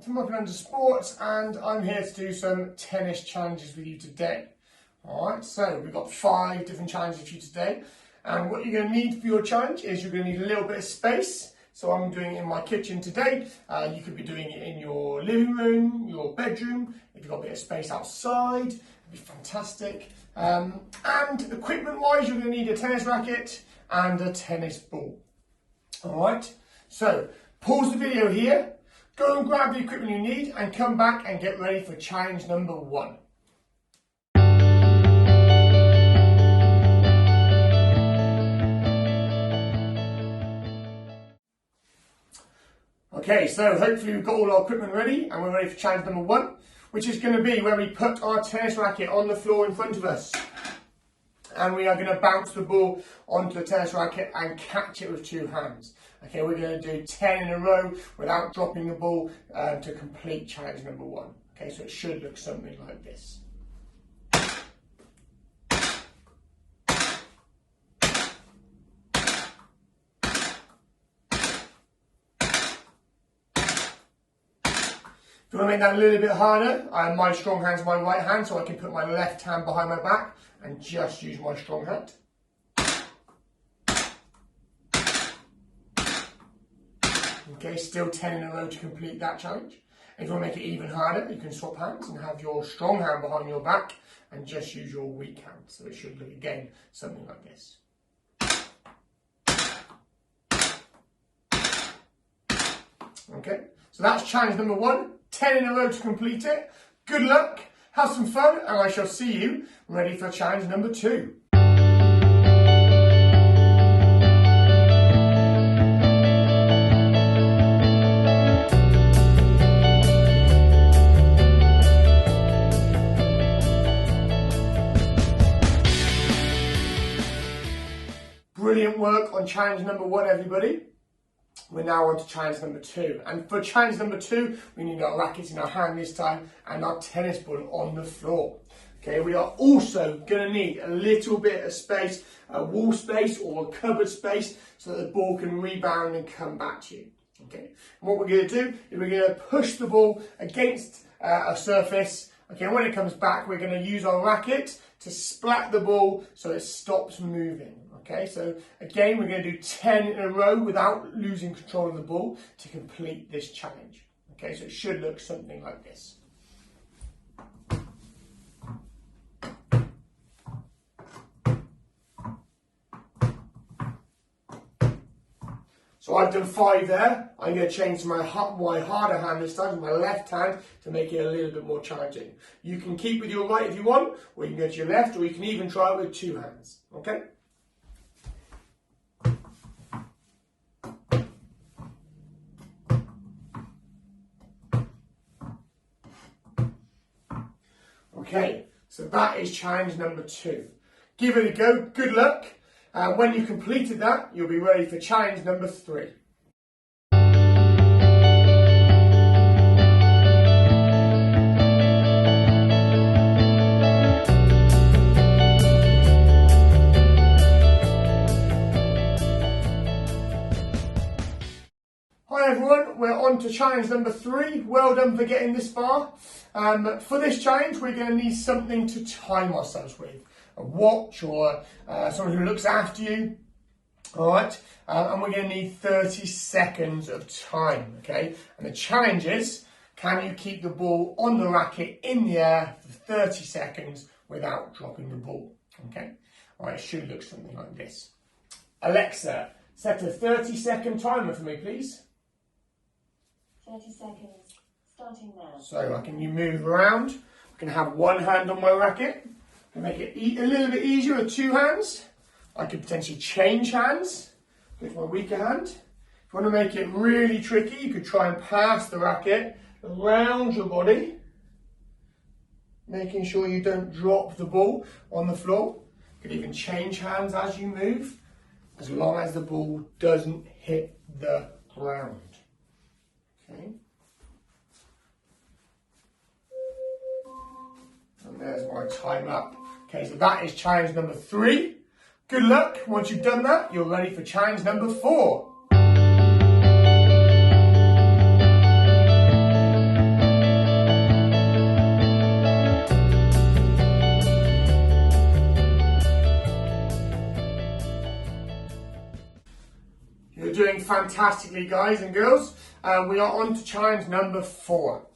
from Up&UnderSports, and I'm here to do some tennis challenges with you today. Alright, so we've got 5 different challenges for you today, and what you're going to need for your challenge is you're going to need a little bit of space. So I'm doing it in my kitchen today. You could be doing it in your living room, your bedroom. If you've got a bit of space outside, it'd be fantastic. And equipment wise, you're going to need a tennis racket and a tennis ball. Alright, so pause the video here, go and grab the equipment you need and come back and get ready for challenge number 1. Okay, so hopefully we've got all our equipment ready and we're ready for challenge number 1, which is going to be where we put our tennis racket on the floor in front of us. And we are going to bounce the ball onto the tennis racket and catch it with 2 hands. Okay, we're going to do 10 in a row without dropping the ball to complete challenge number 1. Okay, so it should look something like this. If you want to make that a little bit harder, my strong hand's my right hand, so I can put my left hand behind my back and just use my strong hand. Okay, still 10 in a row to complete that challenge. If you want to make it even harder, you can swap hands and have your strong hand behind your back and just use your weak hand. So it should look again something like this. Okay, so that's challenge number 1. 10 in a row to complete it. Good luck, have some fun, and I shall see you ready for challenge number 2. Brilliant work on challenge number 1, everybody. We're now on to challenge number 2. And for challenge number 2, we need our rackets in our hand this time and our tennis ball on the floor. Okay, we are also going to need a little bit of space, a wall space or a cupboard space, so that the ball can rebound and come back to you. Okay, and what we're going to do is we're going to push the ball against a surface. Okay, and when it comes back, we're going to use our racket to splat the ball so it stops moving. Okay, so again, we're going to do 10 in a row without losing control of the ball to complete this challenge. Okay, so it should look something like this. So I've done 5 there. I'm going to change to my harder hand this time, my left hand, to make it a little bit more challenging. You can keep with your right if you want, or you can go to your left, or you can even try it with 2 hands. Okay? Okay, so that is challenge number 2. Give it a go, good luck. When you've completed that, you'll be ready for challenge number 3. Hi everyone, we're on to challenge number 3. Well done for getting this far. For this challenge, we're going to need something to time ourselves with. A watch or someone who looks after you. Alright, and we're going to need 30 seconds of time, okay? And the challenge is, can you keep the ball on the racket in the air for 30 seconds without dropping the ball, okay? Alright, it should look something like this. Alexa, set a 30-second timer for me, please. 30 seconds, starting now. So can you move around? I can have one hand on my racket. I make it a little bit easier with 2 hands. I could potentially change hands with my weaker hand. If you want to make it really tricky, you could try and pass the racket around your body, making sure you don't drop the ball on the floor. You could even change hands as you move, as long as the ball doesn't hit the ground. Okay. And there's my time up. Okay, so that is challenge number 3. Good luck. Once you've done that, you're ready for challenge number 4. fantastically, guys and girls. We are on to challenge number 4.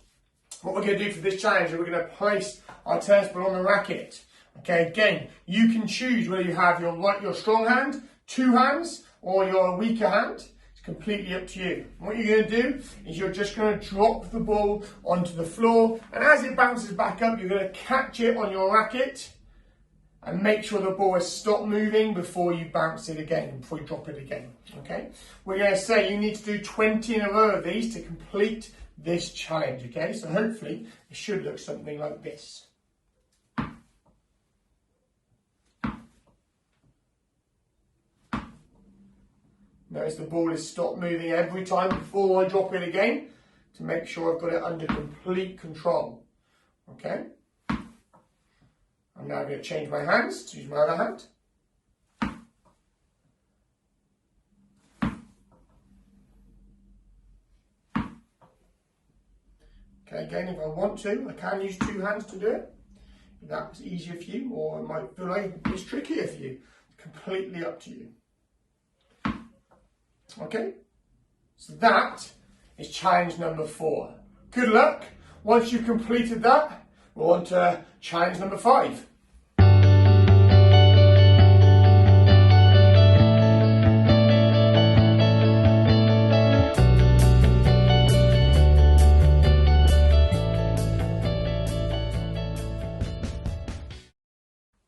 What we're going to do for this challenge is we're going to place our tennis ball on the racket. Okay, again, you can choose whether you have your strong hand, 2 hands, or your weaker hand. It's completely up to you. What you're going to do is you're just going to drop the ball onto the floor, and as it bounces back up, you're going to catch it on your racket and make sure the ball has stopped moving before you bounce it again, before you drop it again. Okay, we're going to say you need to do 20 in a row of these to complete this challenge. Okay, so hopefully it should look something like this. Notice the ball has stopped moving every time before I drop it again to make sure I've got it under complete control. Okay, I'm now going to change my hands to use my other hand. Okay, again, if I want to, I can use 2 hands to do it. If that's easier for you, or it might feel like it's trickier for you. It's completely up to you. Okay, so that is challenge number 4. Good luck. Once you've completed that, we're on to challenge number 5.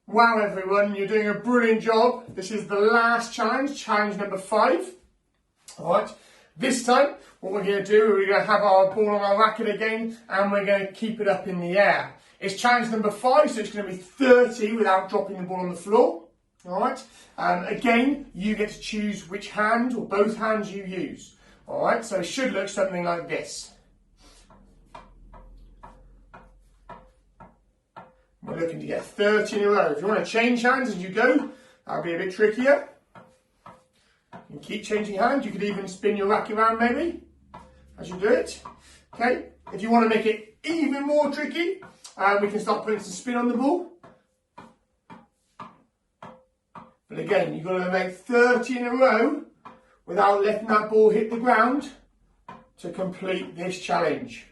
Wow everyone, you're doing a brilliant job. This is the last challenge, challenge number 5. Alright, this time what we're going to do, we're going to have our ball on our racket again and we're going to keep it up in the air. It's challenge number 5, so it's going to be 30 without dropping the ball on the floor. Alright, again, you get to choose which hand or both hands you use. Alright, so it should look something like this. We're looking to get 30 in a row. If you want to change hands as you go, that'll be a bit trickier. You can keep changing hands. You could even spin your racket around maybe as you do it. Okay. If you want to make it even more tricky, we can start putting some spin on the ball. But again, you've got to make 30 in a row without letting that ball hit the ground to complete this challenge.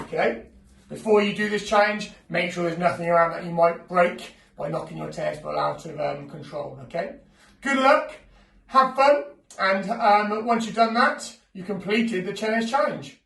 Okay, before you do this challenge, make sure there's nothing around that you might break by knocking your tennis ball out of control. Okay, good luck, have fun, and once you've done that, you completed the tennis challenge.